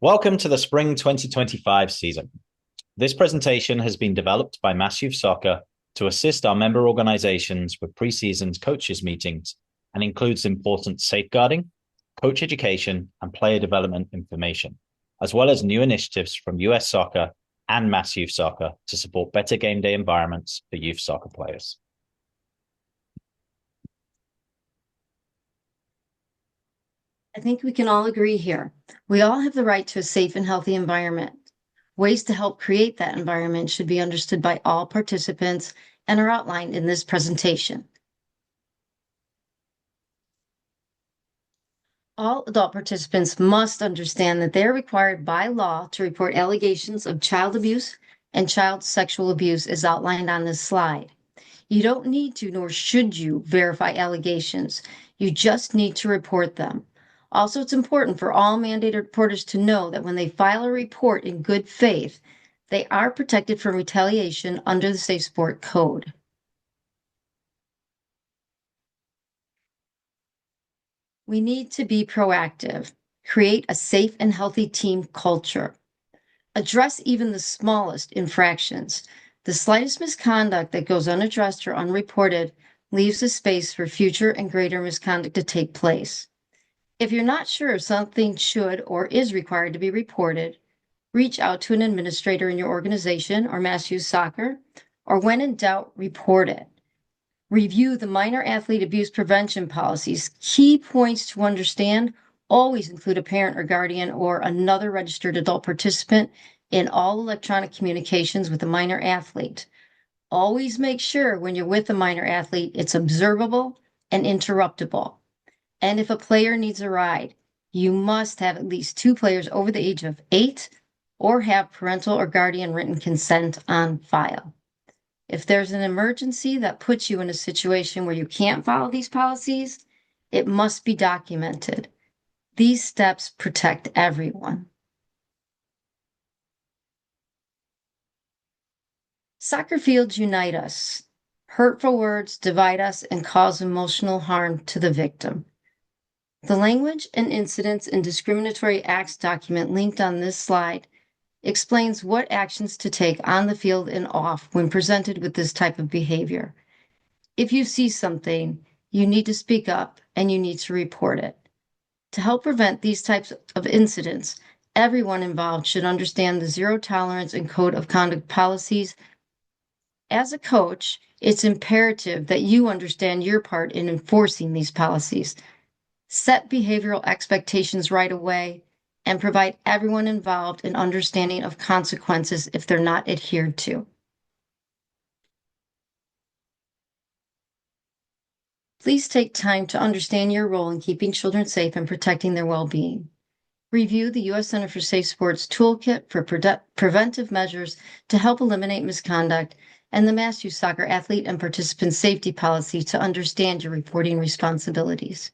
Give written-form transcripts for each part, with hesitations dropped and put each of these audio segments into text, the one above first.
Welcome to the Spring 2025 season. This presentation has been developed by Mass Youth Soccer to assist our member organizations with pre-season coaches meetings and includes important safeguarding, coach education, and player development information, as well as new initiatives from US Soccer and Mass Youth Soccer to support better game day environments for youth soccer players. I think we can all agree here. We all have the right to a safe and healthy environment. Ways to help create that environment should be understood by all participants and are outlined in this presentation. All adult participants must understand that they are required by law to report allegations of child abuse and child sexual abuse as outlined on this slide. You don't need to, nor should you, verify allegations. You just need to report them. Also, it's important for all mandated reporters to know that when they file a report in good faith, they are protected from retaliation under the Safe Sport Code. We need to be proactive, create a safe and healthy team culture, address even the smallest infractions. The slightest misconduct that goes unaddressed or unreported leaves a space for future and greater misconduct to take place. If you're not sure if something should or is required to be reported, reach out to an administrator in your organization or Mass Youth Soccer, or when in doubt, report it. Review the minor athlete abuse prevention policies. Key points to understand always include a parent or guardian or another registered adult participant in all electronic communications with a minor athlete. Always make sure when you're with a minor athlete, it's observable and interruptible. And if a player needs a ride, you must have at least 2 players over the age of 8 or have parental or guardian written consent on file. If there's an emergency that puts you in a situation where you can't follow these policies, it must be documented. These steps protect everyone. Soccer fields unite us. Hurtful words divide us and cause emotional harm to the victim. The language and incidents and discriminatory acts document linked on this slide explains what actions to take on the field and off when presented with this type of behavior. If you see something, you need to speak up and you need to report it. To help prevent these types of incidents, everyone involved should understand the zero tolerance and code of conduct policies. As a coach, it's imperative that you understand your part in enforcing these policies. Set behavioral expectations right away and provide everyone involved an understanding of consequences if they're not adhered to. Please take time to understand your role in keeping children safe and protecting their well-being. Review the U.S. Center for Safe Sports Toolkit for preventive measures to help eliminate misconduct and the Mass Youth Soccer Athlete and Participant Safety Policy to understand your reporting responsibilities.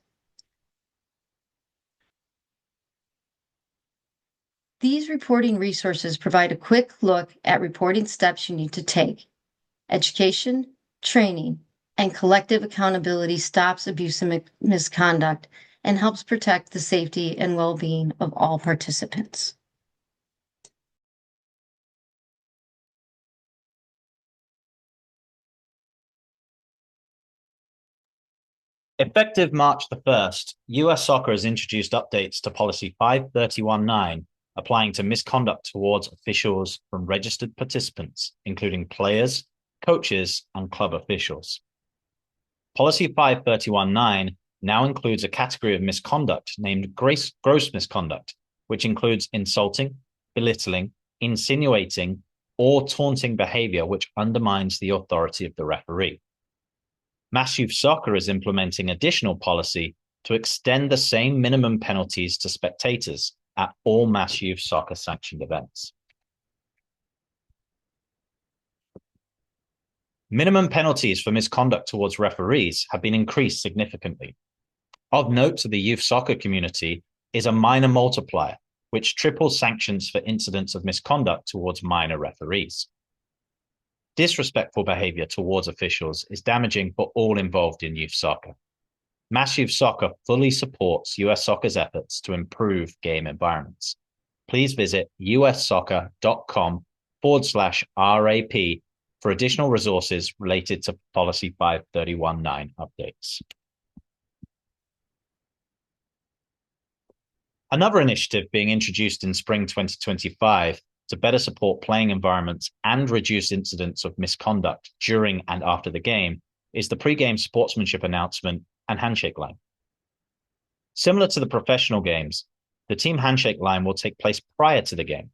These reporting resources provide a quick look at reporting steps you need to take. Education, training, and collective accountability stops abuse and misconduct and helps protect the safety and well-being of all participants. Effective March the 1st, US Soccer has introduced updates to Policy 5319, applying to misconduct towards officials from registered participants, including players, coaches, and club officials. Policy 5319 now includes a category of misconduct named gross misconduct, which includes insulting, belittling, insinuating, or taunting behavior which undermines the authority of the referee. Mass Youth Soccer is implementing additional policy to extend the same minimum penalties to spectators at all Mass Youth Soccer sanctioned events. Minimum penalties for misconduct towards referees have been increased significantly. Of note to the youth soccer community is a minor multiplier, which triples sanctions for incidents of misconduct towards minor referees. Disrespectful behavior towards officials is damaging for all involved in youth soccer. Mass Youth Soccer fully supports US Soccer's efforts to improve game environments. please visit ussoccer.com/RAP for additional resources related to Policy 5319 updates. Another initiative being introduced in spring 2025 to better support playing environments and reduce incidents of misconduct during and after the game is the pre-game sportsmanship announcement and handshake line. Similar to the professional games, the team handshake line will take place prior to the game.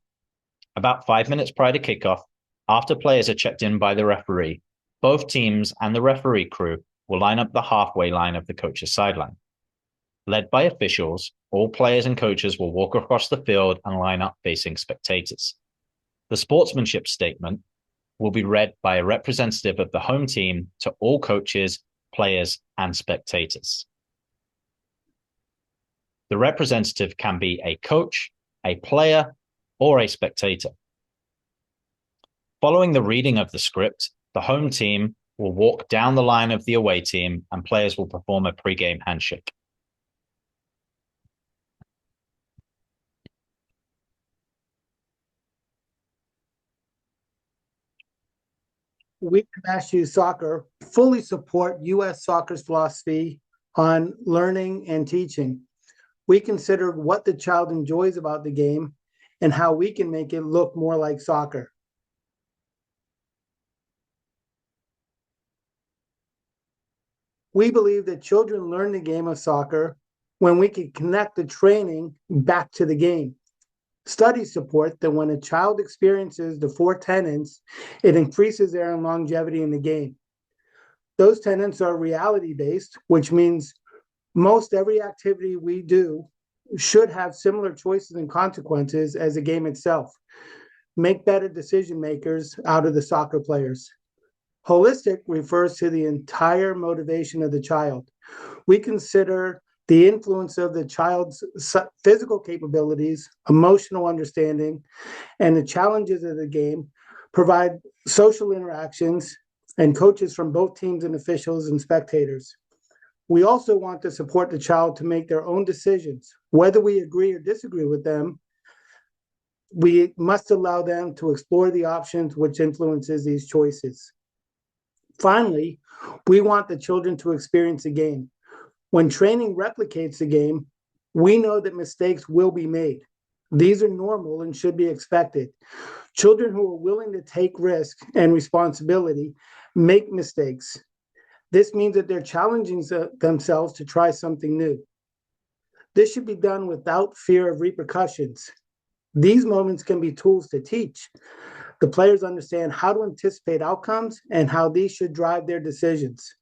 About 5 minutes prior to kickoff, after players are checked in by the referee, both teams and the referee crew will line up the halfway line of the coach's sideline. Led by officials, all players and coaches will walk across the field and line up facing spectators. The sportsmanship statement will be read by a representative of the home team to all coaches, players, and spectators. The representative can be a coach, a player, or a spectator. Following the reading of the script, the home team will walk down the line of the away team and players will perform a pre-game handshake. We at MassU Soccer fully support U.S. Soccer's philosophy on learning and teaching. We consider what the child enjoys about the game and how we can make it look more like soccer. We believe that children learn the game of soccer when we can connect the training back to the game. Studies support that when a child experiences the 4 tenets, it increases their longevity in the game. Those tenets are reality-based, which means most every activity we do should have similar choices and consequences as the game itself. Make better decision makers out of the soccer players. Holistic refers to the entire motivation of the child. We consider the influence of the child's physical capabilities, emotional understanding, and the challenges of the game, provide social interactions, and coaches from both teams and officials and spectators. We also want to support the child to make their own decisions. Whether we agree or disagree with them, we must allow them to explore the options which influences these choices. Finally, we want the children to experience the game. When training replicates the game, we know that mistakes will be made. These are normal and should be expected. Children who are willing to take risk and responsibility make mistakes. This means that they're challenging themselves to try something new. This should be done without fear of repercussions. These moments can be tools to teach. The players understand how to anticipate outcomes and how these should drive their decisions.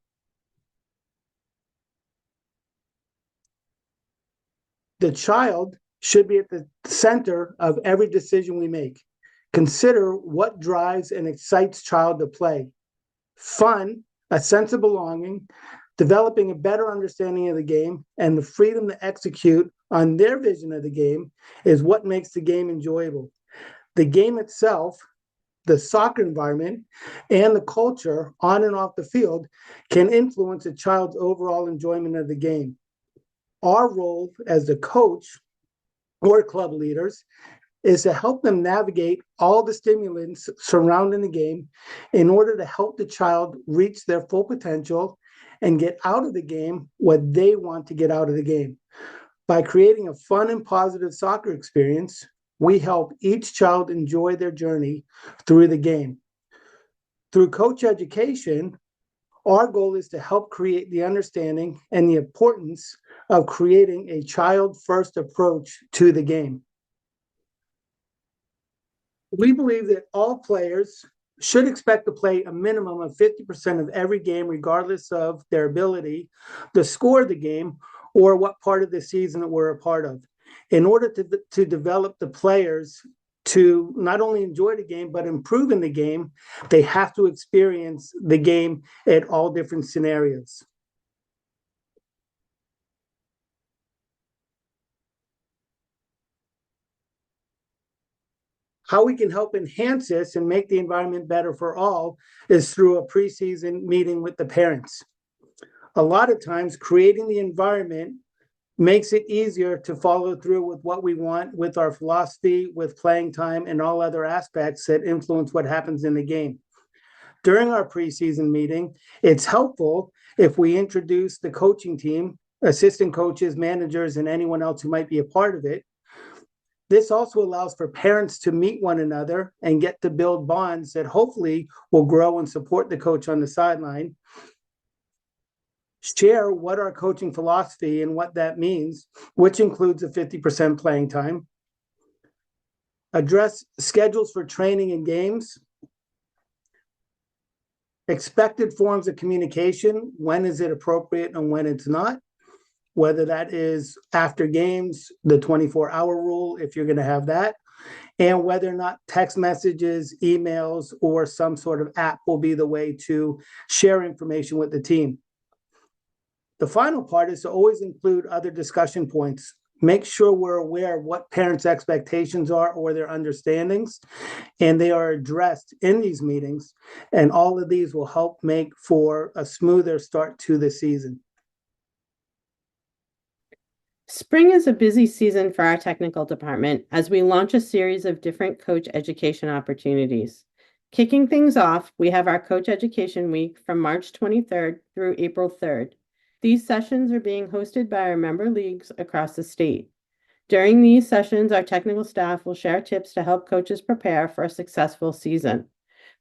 The child should be at the center of every decision we make. Consider what drives and excites child to play. Fun, a sense of belonging, developing a better understanding of the game, and the freedom to execute on their vision of the game is what makes the game enjoyable. The game itself, the soccer environment, and the culture on and off the field can influence a child's overall enjoyment of the game. Our role as the coach or club leaders is to help them navigate all the stimulants surrounding the game in order to help the child reach their full potential and get out of the game what they want to get out of the game. By creating a fun and positive soccer experience, we help each child enjoy their journey through the game. Through coach education, our goal is to help create the understanding and the importance of creating a child-first approach to the game. We believe that all players should expect to play a minimum of 50% of every game, regardless of their ability to score the game or what part of the season that we're a part of. In order to develop the players to not only enjoy the game, but improve in the game, they have to experience the game at all different scenarios. How we can help enhance this and make the environment better for all is through a preseason meeting with the parents. A lot of times, creating the environment makes it easier to follow through with what we want, with our philosophy, with playing time, and all other aspects that influence what happens in the game. During our preseason meeting, it's helpful if we introduce the coaching team, assistant coaches, managers, and anyone else who might be a part of it. This also allows for parents to meet one another and get to build bonds that hopefully will grow and support the coach on the sideline. Share what our coaching philosophy and what that means, which includes a 50% playing time. Address schedules for training and games. Expected forms of communication, when is it appropriate and when it's not. Whether that is after games, the 24-hour rule, if you're going to have that, and whether or not text messages, emails, or some sort of app will be the way to share information with the team. The final part is to always include other discussion points. Make sure we're aware of what parents' expectations are or their understandings, and they are addressed in these meetings. And all of these will help make for a smoother start to the season. Spring is a busy season for our technical department as we launch a series of different coach education opportunities. Kicking things off, we have our Coach Education Week from March 23rd through April 3rd. These sessions are being hosted by our member leagues across the state. During these sessions, our technical staff will share tips to help coaches prepare for a successful season.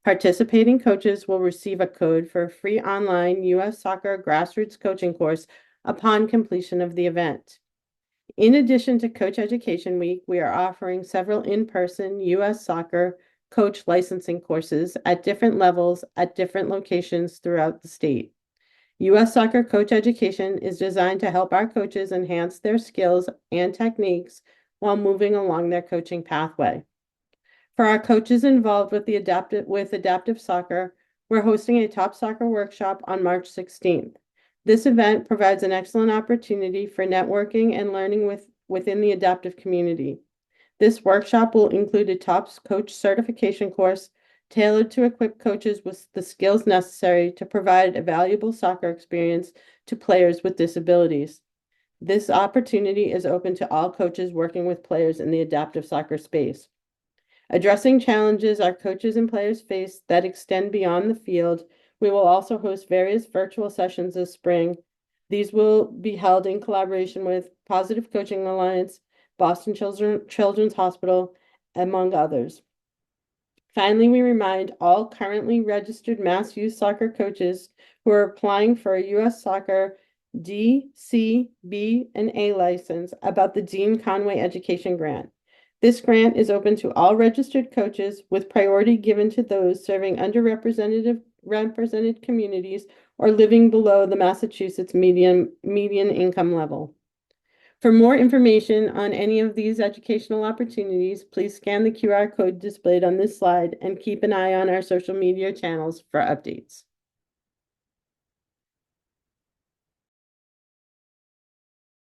Participating coaches will receive a code for a free online U.S. Soccer grassroots coaching course upon completion of the event. In addition to Coach Education Week, we are offering several in-person U.S. Soccer coach licensing courses at different levels at different locations throughout the state. U.S. Soccer Coach Education is designed to help our coaches enhance their skills and techniques while moving along their coaching pathway. For our coaches involved with adaptive soccer, we're hosting a top soccer workshop on March 16th. This event provides an excellent opportunity for networking and learning within the adaptive community. This workshop will include a top coach certification course tailored to equip coaches with the skills necessary to provide a valuable soccer experience to players with disabilities. This opportunity is open to all coaches working with players in the adaptive soccer space. Addressing challenges our coaches and players face that extend beyond the field, we will also host various virtual sessions this spring. These will be held in collaboration with Positive Coaching Alliance, Boston Children's Hospital, among others. Finally, we remind all currently registered Mass Youth Soccer coaches who are applying for a U.S. Soccer D, C, B, and A license about the Dean Conway Education Grant. This grant is open to all registered coaches with priority given to those serving underrepresented communities or living below the Massachusetts median income level. For more information on any of these educational opportunities, please scan the QR code displayed on this slide and keep an eye on our social media channels for updates.